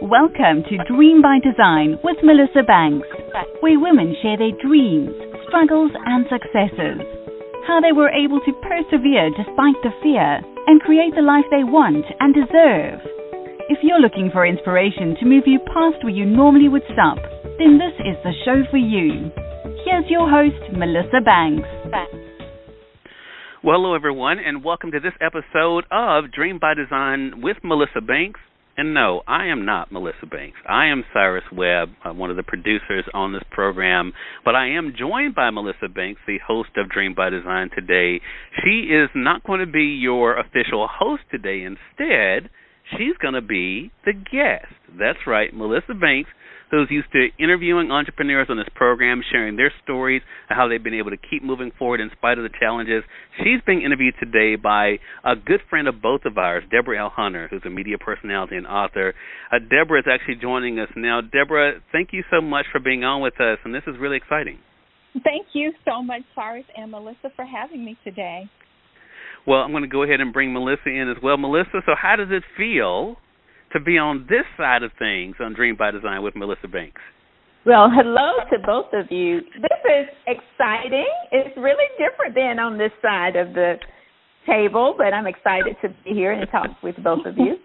Welcome to Dream by Design with Melissa Banks, where women share their dreams, struggles and successes, how they were able to persevere despite the fear and create the life they want and deserve. If you're looking for inspiration to move you past where you normally would stop, then this is the show for you. Here's your host, Melissa Banks. Well, hello, everyone, and welcome to this episode of Dream by Design with Melissa Banks. And no, I am not Melissa Banks. I am Cyrus Webb, one of the producers on this program. But I am joined by Melissa Banks, the host of Dream by Design today. She is not going to be your official host today. Instead, she's going to be the guest. That's right, Melissa Banks, who's used to interviewing entrepreneurs on this program, sharing their stories of how they've been able to keep moving forward in spite of the challenges. She's being interviewed today by a good friend of both of ours, Deborah Hunter, who's a media personality and author. Deborah is actually joining us now. Deborah, thank you so much for being on with us, and this is really exciting. Thank you so much, Cyrus and Melissa, for having me today. Well, I'm going to go ahead and bring Melissa in as well. Melissa, so how does it feel to be on this side of things on Dream by Design with Melissa Banks? Well, hello to both of you. This is exciting. It's really different than on this side of the table, but I'm excited to be here and talk with both of you.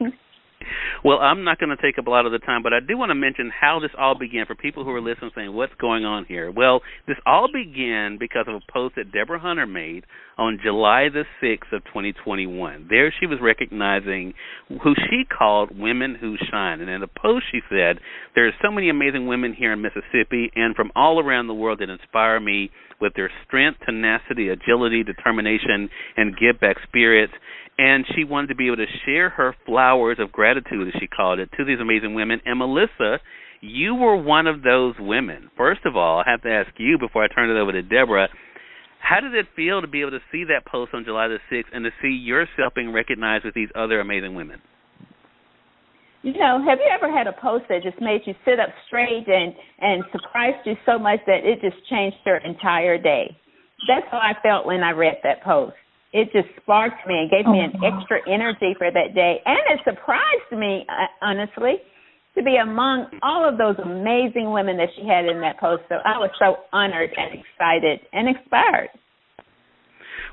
Well, I'm not going to take up a lot of the time, but I do want to mention how this all began for people who are listening saying, what's going on here? Well, this all began because of a post that Deborah Hunter made on July the 6th of 2021. There she was recognizing who she called Women Who Shine. And in the post she said, there are so many amazing women here in Mississippi and from all around the world that inspire me with their strength, tenacity, agility, determination, and give-back spirits. And she wanted to be able to share her flowers of gratitude, as she called it, to these amazing women. And Melissa, you were one of those women. First of all, I have to ask you before I turn it over to Deborah, how did it feel to be able to see that post on July the 6th and to see yourself being recognized with these other amazing women? You know, have you ever had a post that just made you sit up straight and surprised you so much that it just changed your entire day? That's how I felt when I read that post. It just sparked me and gave me an extra energy for that day. And it surprised me, honestly, to be among all of those amazing women that she had in that post. So I was so honored and excited and inspired.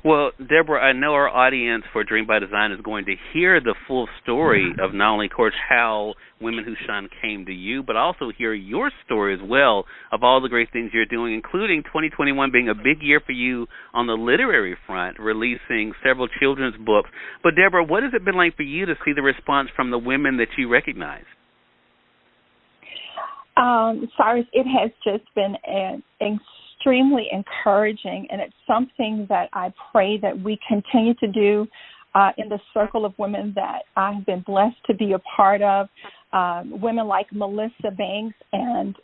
Well, Deborah, I know our audience for Dream by Design is going to hear the full story of not only, of course, how Women Who Shine came to you, but also hear your story as well of all the great things you're doing, including 2021 being a big year for you on the literary front, releasing several children's books. But, Deborah, what has it been like for you to see the response from the women that you recognize? Cyrus, it has just been extremely encouraging, and it's something that I pray that we continue to do in the circle of women that I've been blessed to be a part of, women like Melissa Banks and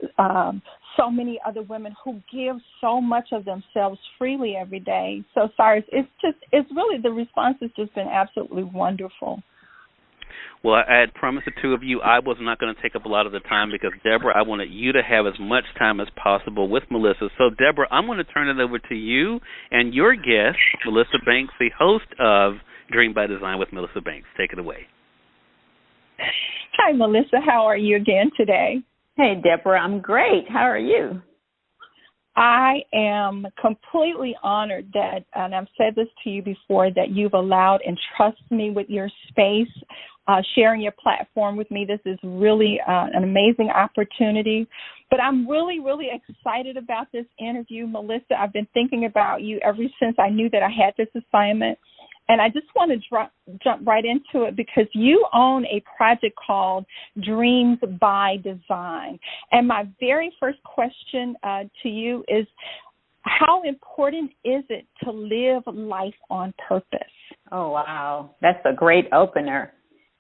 so many other women who give so much of themselves freely every day. So, Cyrus, it's really, the response has just been absolutely wonderful. Well, I had promised the two of you I was not going to take up a lot of the time because, Deborah, I wanted you to have as much time as possible with Melissa. So, Deborah, I'm going to turn it over to you and your guest, Melissa Banks, the host of Dream by Design with Melissa Banks. Take it away. Hi, Melissa. How are you again today? Hey, Deborah. I'm great. How are you? I am completely honored that, and I've said this to you before, that you've allowed and trusted me with your space, sharing your platform with me. This is really an amazing opportunity. But I'm really, really excited about this interview, Melissa. I've been thinking about you ever since I knew that I had this assignment. And I just want to jump right into it because you own a project called Dreams by Design. And my very first question to you is, how important is it to live life on purpose? Oh, wow. That's a great opener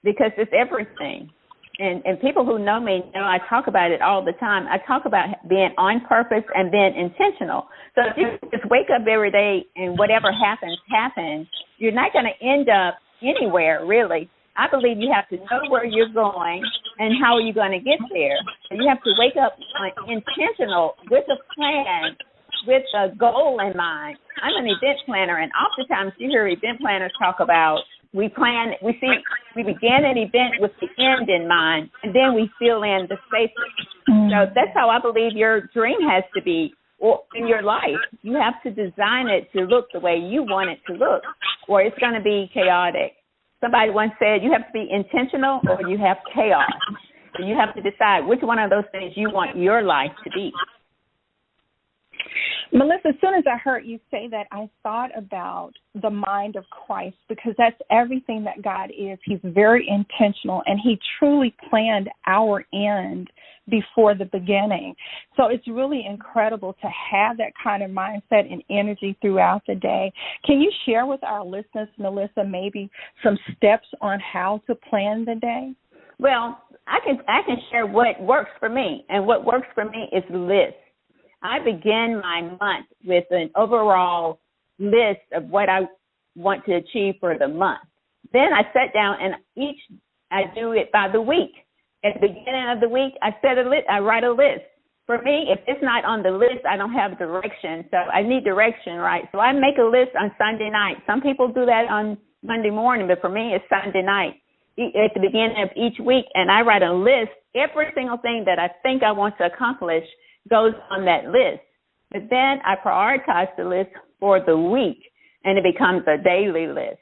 because it's everything. And people who know me know I talk about it all the time. I talk about being on purpose and being intentional. So if you just wake up every day and whatever happens, you're not going to end up anywhere, really. I believe you have to know where you're going and how are you going to get there. You have to wake up intentional with a plan, with a goal in mind. I'm an event planner, and oftentimes you hear event planners talk about We begin an event with the end in mind, and then we fill in the spaces. So that's how I believe your dream has to be in your life. You have to design it to look the way you want it to look, or it's going to be chaotic. Somebody once said you have to be intentional or you have chaos. So you have to decide which one of those things you want your life to be. Melissa, as soon as I heard you say that, I thought about the mind of Christ, because that's everything that God is. He's very intentional, and he truly planned our end before the beginning. So it's really incredible to have that kind of mindset and energy throughout the day. Can you share with our listeners, Melissa, maybe some steps on how to plan the day? Well, I can share what works for me, and what works for me is lists. I begin my month with an overall list of what I want to achieve for the month. Then I sit down and I do it by the week. At the beginning of the week, I write a list. For me, if it's not on the list, I don't have direction. So I need direction, right? So I make a list on Sunday night. Some people do that on Monday morning, but for me, it's Sunday night at the beginning of each week. And I write a list. Every single thing that I think I want to accomplish goes on that list. But then I prioritize the list for the week, and it becomes a daily list.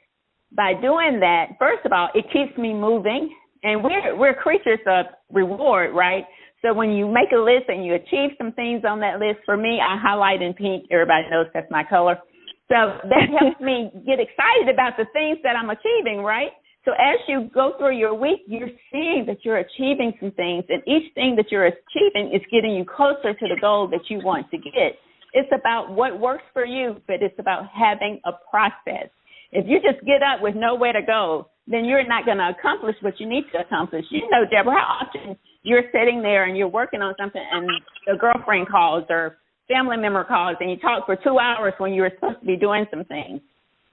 By doing that, first of all, it keeps me moving, and we're creatures of reward, right? So when you make a list and you achieve some things on that list, for me, I highlight in pink. Everybody knows that's my color. So that helps me get excited about the things that I'm achieving, right? So as you go through your week, you're seeing that you're achieving some things, and each thing that you're achieving is getting you closer to the goal that you want to get. It's about what works for you, but it's about having a process. If you just get up with nowhere to go, then you're not going to accomplish what you need to accomplish. You know, Deborah, how often you're sitting there and you're working on something and a girlfriend calls or family member calls and you talk for 2 hours when you were supposed to be doing some things.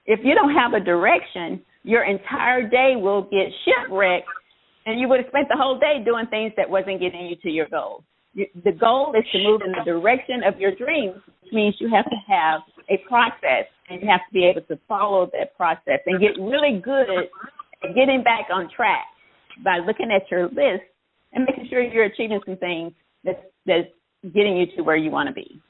If you don't have a direction, your entire day will get shipwrecked, and you would have spent the whole day doing things that wasn't getting you to your goal. The goal is to move in the direction of your dreams, which means you have to have a process, and you have to be able to follow that process and get really good at getting back on track by looking at your list and making sure you're achieving some things that's getting you to where you want to be.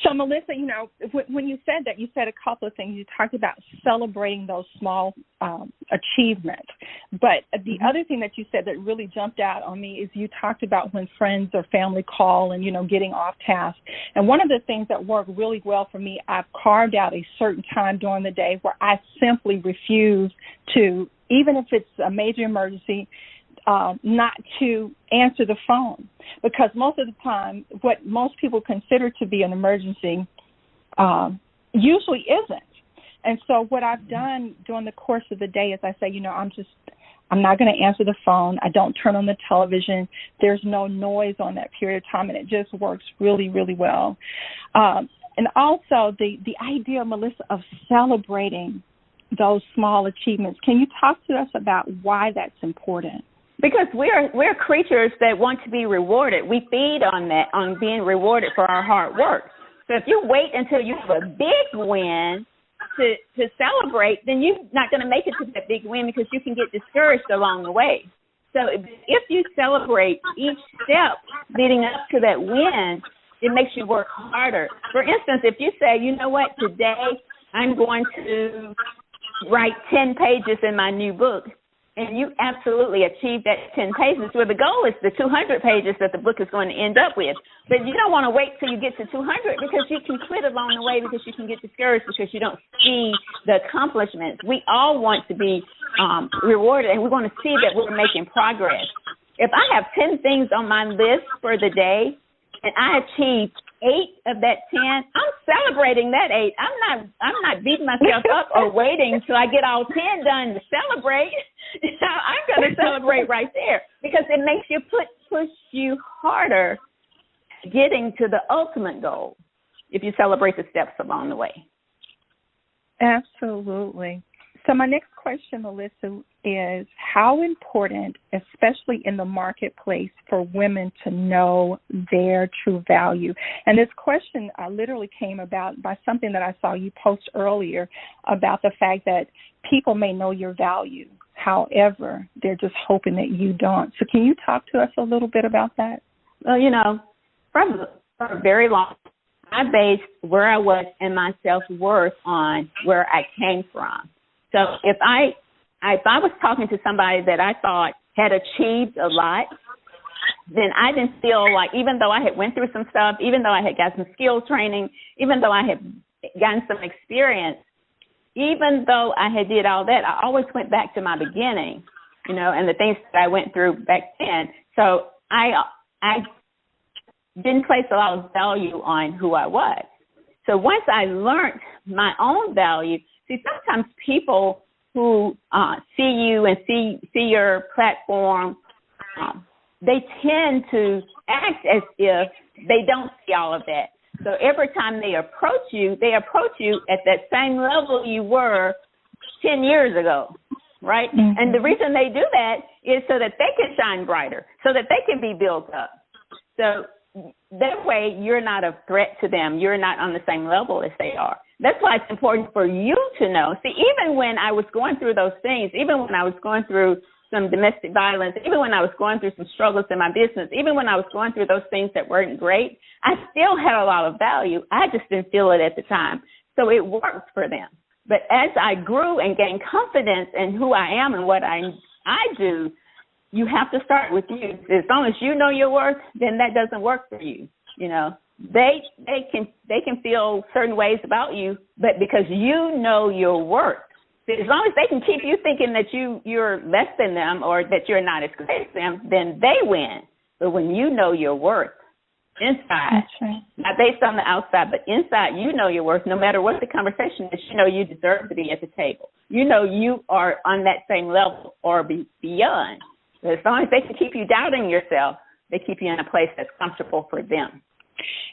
So, Melissa, you know, when you said that, you said a couple of things. You talked about celebrating those small achievements. But the other thing that you said that really jumped out on me is you talked about when friends or family call and, you know, getting off task. And one of the things that worked really well for me, I've carved out a certain time during the day where I simply refuse to, even if it's a major emergency, not to answer the phone, because most of the time what most people consider to be an emergency usually isn't. And so what I've done during the course of the day is I say, you know, I'm not going to answer the phone. I don't turn on the television. There's no noise on that period of time, and it just works really, really well. And also the idea, Melissa, of celebrating those small achievements. Can you talk to us about why that's important? Because we're creatures that want to be rewarded. We feed on that, on being rewarded for our hard work. So if you wait until you have a big win to celebrate, then you're not going to make it to that big win because you can get discouraged along the way. So if you celebrate each step leading up to that win, it makes you work harder. For instance, if you say, you know what, today I'm going to write 10 pages in my new book, and you absolutely achieve that 10 pages, where the goal is the 200 pages that the book is going to end up with. But you don't want to wait till you get to 200 because you can quit along the way because you can get discouraged because you don't see the accomplishments. We all want to be rewarded, and we want to see that we're making progress. If I have 10 things on my list for the day and I achieve 8 of that 10, I'm celebrating that 8. I'm not beating myself up or waiting till I get all 10 done to celebrate. I'm going to celebrate right there because it makes you push you harder getting to the ultimate goal if you celebrate the steps along the way. Absolutely. So my next question, Melissa, is how important, especially in the marketplace, for women to know their true value? And this question literally came about by something that I saw you post earlier about the fact that people may know your value. However, they're just hoping that you don't. So can you talk to us a little bit about that? Well, for a very long time, I based where I was and my self-worth on where I came from. So if I was talking to somebody that I thought had achieved a lot, then I didn't feel like, even though I had went through some stuff, even though I had got some skill training, even though I had gotten some experience, even though I had did all that, I always went back to my beginning, and the things that I went through back then. So I didn't place a lot of value on who I was. So once I learned my own value, sometimes people who see you and see your platform, they tend to act as if they don't see all of that. So every time they approach you at that same level you were 10 years ago, right? Mm-hmm. And the reason they do that is so that they can shine brighter, so that they can be built up. So that way you're not a threat to them. You're not on the same level as they are. That's why it's important for you to know. See, even when I was going through those things, even when I was going through some domestic violence, even when I was going through some struggles in my business, even when I was going through those things that weren't great, I still had a lot of value. I just didn't feel it at the time. So it worked for them. But as I grew and gained confidence in who I am and what I do, you have to start with you. As long as you know your worth, then that doesn't work for you. They can feel certain ways about you, but because you know your worth, as long as they can keep you thinking that you're less than them or that you're not as great as them, then they win. But when you know your worth inside, right, not based on the outside, but inside, you know your worth. No matter what the conversation is, you deserve to be at the table. You are on that same level or beyond. But as long as they can keep you doubting yourself, they keep you in a place that's comfortable for them.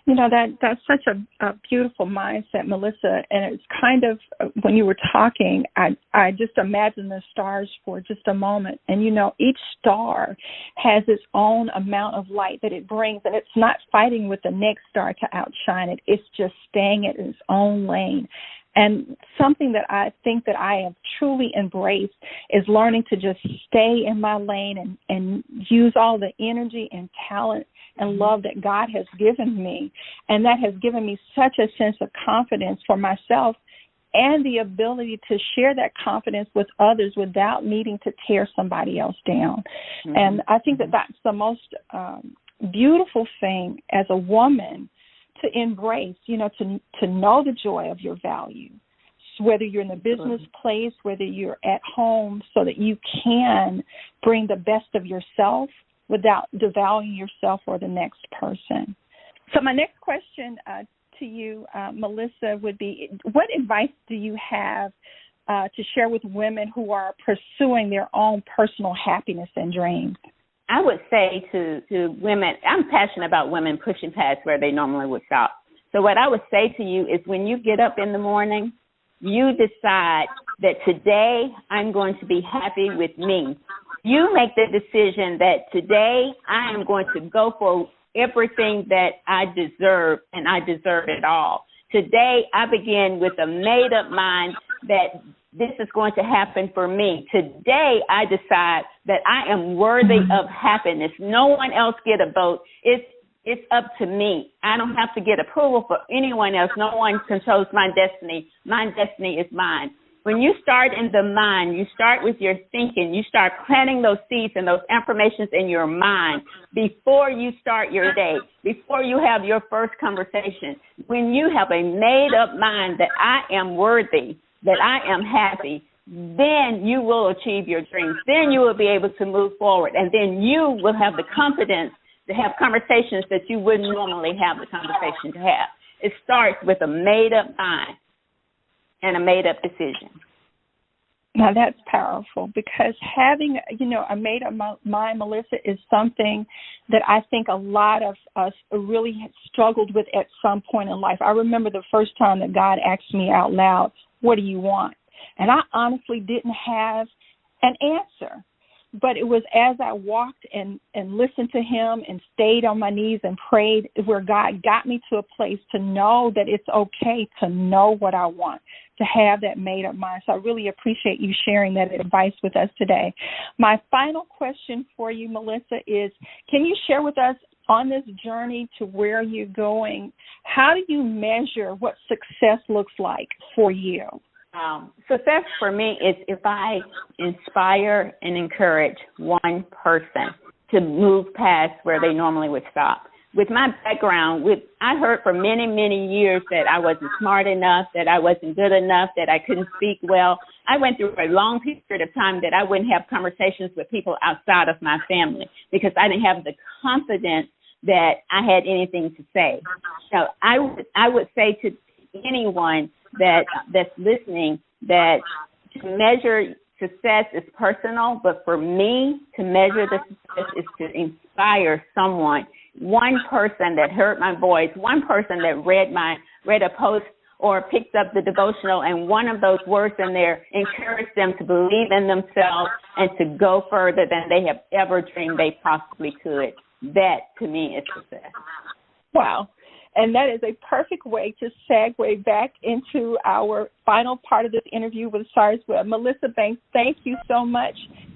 That's such a beautiful mindset, Melissa. And it's kind of, when you were talking, I just imagined the stars for just a moment. And, each star has its own amount of light that it brings. And it's not fighting with the next star to outshine it. It's just staying in its own lane. And something that I think that I have truly embraced is learning to just stay in my lane and use all the energy and talent and love that God has given me. And that has given me such a sense of confidence for myself and the ability to share that confidence with others without needing to tear somebody else down. Mm-hmm. And I think that that's the most beautiful thing as a woman to embrace, to know the joy of your value, whether you're in the business place, whether you're at home, so that you can bring the best of yourself without devaluing yourself or the next person. So my next question to you, Melissa, would be, what advice do you have to share with women who are pursuing their own personal happiness and dreams? I would say to women, I'm passionate about women pushing past where they normally would stop. So what I would say to you is, when you get up in the morning, you decide that today I'm going to be happy with me. You make the decision that today I am going to go for everything that I deserve, and I deserve it all. Today I begin with a made-up mind that this is going to happen for me. Today I decide that I am worthy of happiness. No one else get a vote. It's up to me. I don't have to get approval for anyone else. No one controls my destiny. My destiny is mine. When you start in the mind, you start with your thinking. You start planting those seeds and those affirmations in your mind before you start your day, before you have your first conversation. When you have a made-up mind that I am worthy, that I am happy, then you will achieve your dreams. Then you will be able to move forward, and then you will have the confidence to have conversations that you wouldn't normally have the conversation to have. It starts with a made-up mind and a made-up decision. Now, that's powerful, because having, a made-up mind, Melissa, is something that I think a lot of us really struggled with at some point in life. I remember the first time that God asked me out loud, what do you want? And I honestly didn't have an answer. But it was as I walked and listened to him and stayed on my knees and prayed where God got me to a place to know that it's okay to know what I want, to have that made up mind. So I really appreciate you sharing that advice with us today. My final question for you, Melissa, is can you share with us on this journey to where you're going, how do you measure what success looks like for you? Success for me is if I inspire and encourage one person to move past where they normally would stop. With my background, I heard for many, many years that I wasn't smart enough, that I wasn't good enough, that I couldn't speak well. I went through a long period of time that I wouldn't have conversations with people outside of my family because I didn't have the confidence that I had anything to say. So I would say to anyone that's listening that to measure success is personal, but for me, to measure the success is to inspire someone, one person that heard my voice, one person that read a post or picked up the devotional, and one of those words in there encouraged them to believe in themselves and to go further than they have ever dreamed they possibly could. That, to me, is success. Wow. And that is a perfect way to segue back into our final part of this interview with Cyrus Webb. Melissa Banks, thank you so much.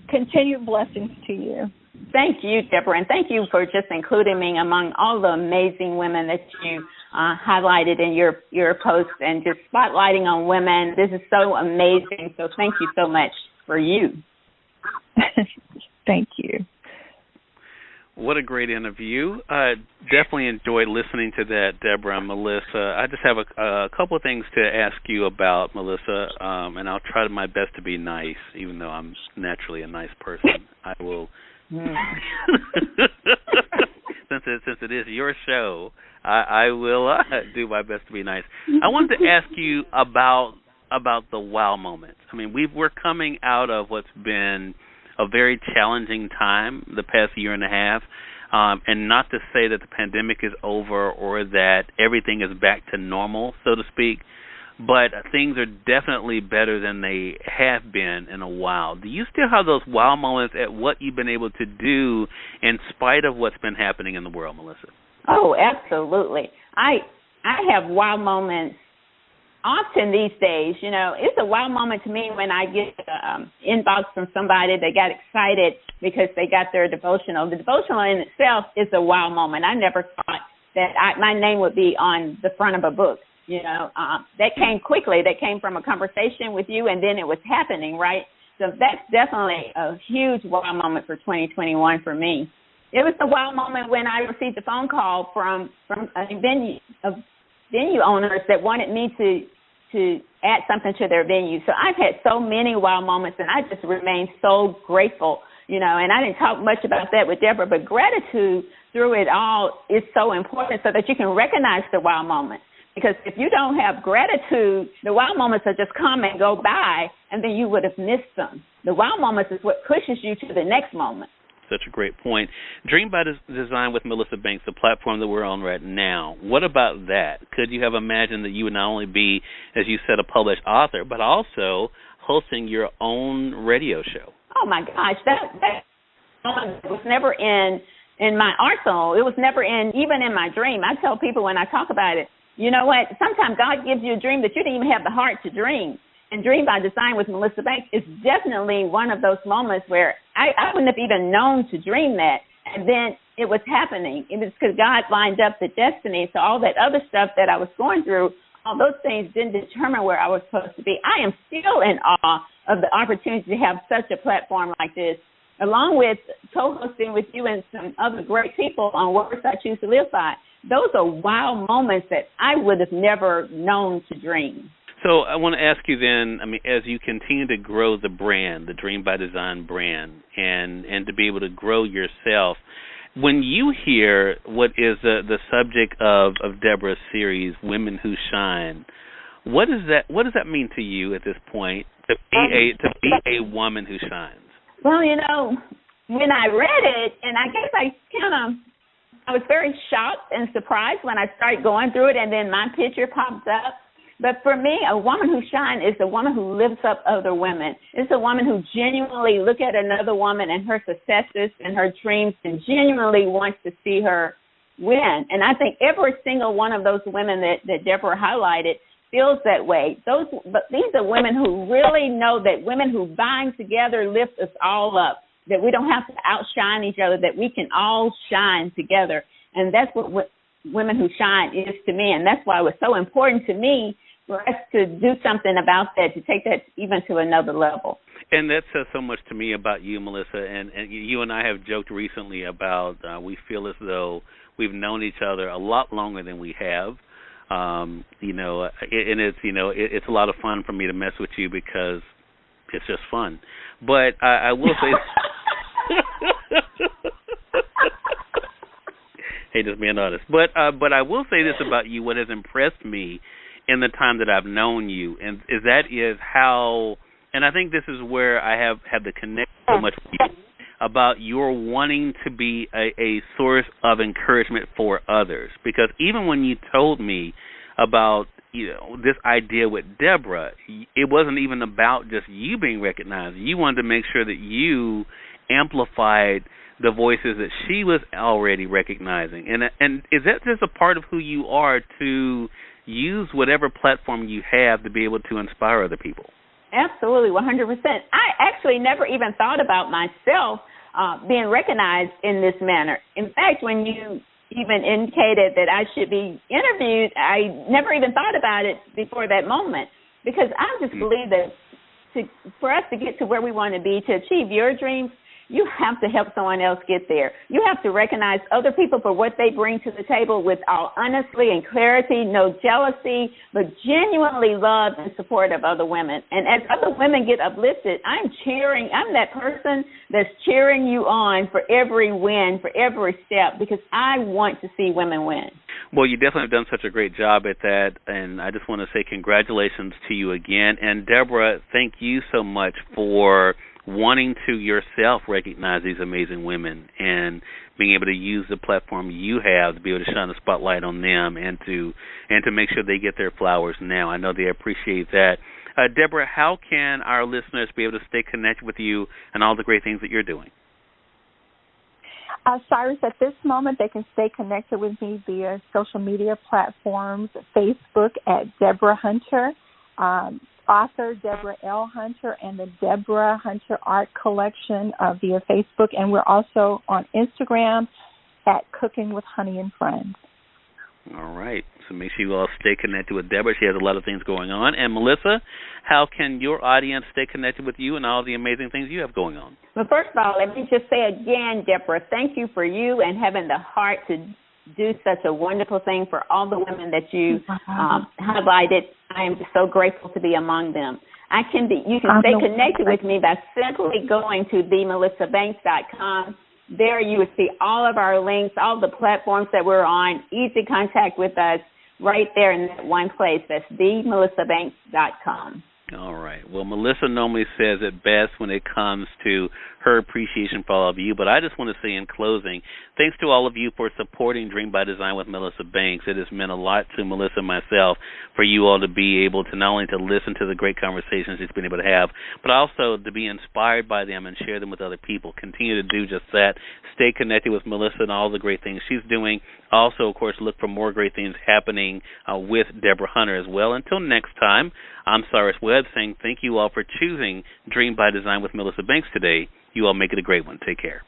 Continued blessings to you. Thank you, Deborah, and thank you for just including me among all the amazing women that you highlighted in your posts and just spotlighting on women. This is so amazing, so thank you so much for you. Thank you. What a great interview. Definitely enjoyed listening to that, Deborah and Melissa. I just have a couple of things to ask you about, Melissa, and I'll try my best to be nice, even though I'm naturally a nice person. I will, since it is your show, I will do my best to be nice. I wanted to ask you about the wow moments. I mean, we're coming out of what's been a very challenging time the past year and a half, and not to say that the pandemic is over or that everything is back to normal, so to speak, but things are definitely better than they have been in a while. Do you still have those wow moments at what you've been able to do in spite of what's been happening in the world, Melissa? Oh, absolutely. I have wow moments often these days. You know, it's a wow moment to me when I get an inbox from somebody that got excited because they got their devotional. The devotional in itself is a wow moment. I never thought that my name would be on the front of a book. You know, that came quickly. That came from a conversation with you, and then it was happening, right? So that's definitely a huge wow moment for 2021 for me. It was a wow moment when I received a phone call from a venue owners that wanted me to add something to their venue. So I've had so many wow moments, and I just remain so grateful, you know, and I didn't talk much about that with Deborah, but gratitude through it all is so important so that you can recognize the wow moments. Because if you don't have gratitude, the wow moments will just come and go by, and then you would have missed them. The wow moments is what pushes you to the next moment. Such a great point. Dream by Design with Melissa Banks, the platform that we're on right now. What about that? Could you have imagined that you would not only be, as you said, a published author, but also hosting your own radio show? Oh, my gosh. That was never in my arsenal. It was never even in my dream. I tell people when I talk about it, you know what? Sometimes God gives you a dream that you didn't even have the heart to dream. And Dream by Design with Melissa Banks is definitely one of those moments where I wouldn't have even known to dream that. And then it was happening. It was because God lined up the destiny. So all that other stuff that I was going through, all those things didn't determine where I was supposed to be. I am still in awe of the opportunity to have such a platform like this, along with co-hosting with you and some other great people on Words I Choose to Live By. Those are wow moments that I would have never known to dream. So I want to ask you then, I mean, as you continue to grow the brand, the Dream by Design brand, and to be able to grow yourself, when you hear what is the subject of Deborah's series, Women Who Shine, what does that mean to you at this point, to be a woman who shines? Well, you know, when I read it, and I guess I was very shocked and surprised when I started going through it, and then my picture popped up. But for me, a woman who shines is a woman who lifts up other women. It's a woman who genuinely look at another woman and her successes and her dreams and genuinely wants to see her win. And I think every single one of those women that Deborah highlighted feels that way. But these are women who really know that women who bind together lift us all up, that we don't have to outshine each other, that we can all shine together. And that's what Women Who Shine is to me. And that's why it was so important to me for us to do something about that, to take that even to another level. And that says so much to me about you, Melissa. And you and I have joked recently about we feel as though we've known each other a lot longer than we have. And it's a lot of fun for me to mess with you because it's just fun. But I will say, hey, just being honest. But I will say this about you: what has impressed me in the time that I've known you, and is how, and I think this is where I have had the connection so much with you, about your wanting to be a source of encouragement for others. Because even when you told me about this idea with Deborah, it wasn't even about just you being recognized. You wanted to make sure that you amplified the voices that she was already recognizing. And is that just a part of who you are, to use whatever platform you have to be able to inspire other people? Absolutely, 100%. I actually never even thought about myself being recognized in this manner. In fact, when you even indicated that I should be interviewed, I never even thought about it before that moment, because I just believe that for us to get to where we want to be, to achieve your dreams, you have to help someone else get there. You have to recognize other people for what they bring to the table with all honesty and clarity, no jealousy, but genuinely love and support of other women. And as other women get uplifted, I'm that person that's cheering you on for every win, for every step, because I want to see women win. Well, you definitely have done such a great job at that, and I just want to say congratulations to you again. And Deborah, thank you so much for wanting to yourself recognize these amazing women and being able to use the platform you have to be able to shine the spotlight on them and to make sure they get their flowers now. I know they appreciate that. Deborah, how can our listeners be able to stay connected with you and all the great things that you're doing? Cyrus, at this moment, they can stay connected with me via social media platforms, Facebook at Deborah Hunter, author Deborah L. Hunter, and the Deborah Hunter Art Collection via Facebook. And we're also on Instagram at Cooking with Honey and Friends. All right. So make sure you all stay connected with Deborah. She has a lot of things going on. And Melissa, how can your audience stay connected with you and all the amazing things you have going on? Well, first of all, let me just say again, Deborah, thank you for you and having the heart to do such a wonderful thing for all the women that you highlighted. I am so grateful to be among them. You can stay connected with me by simply going to themelissabanks.com. There you will see all of our links, all the platforms that we're on, easy contact with us right there in that one place. That's themelissabanks.com. All right. Well, Melissa normally says it best when it comes to her appreciation for all of you, but I just want to say in closing, thanks to all of you for supporting Dream by Design with Melissa Banks. It has meant a lot to Melissa and myself for you all to be able to not only to listen to the great conversations she's been able to have, but also to be inspired by them and share them with other people. Continue to do just that. Stay connected with Melissa and all the great things she's doing. Also, of course, look for more great things happening with Deborah Hunter as well. Until next time, I'm Cyrus Webb saying thank you all for choosing Dream by Design with Melissa Banks today. You all make it a great one. Take care.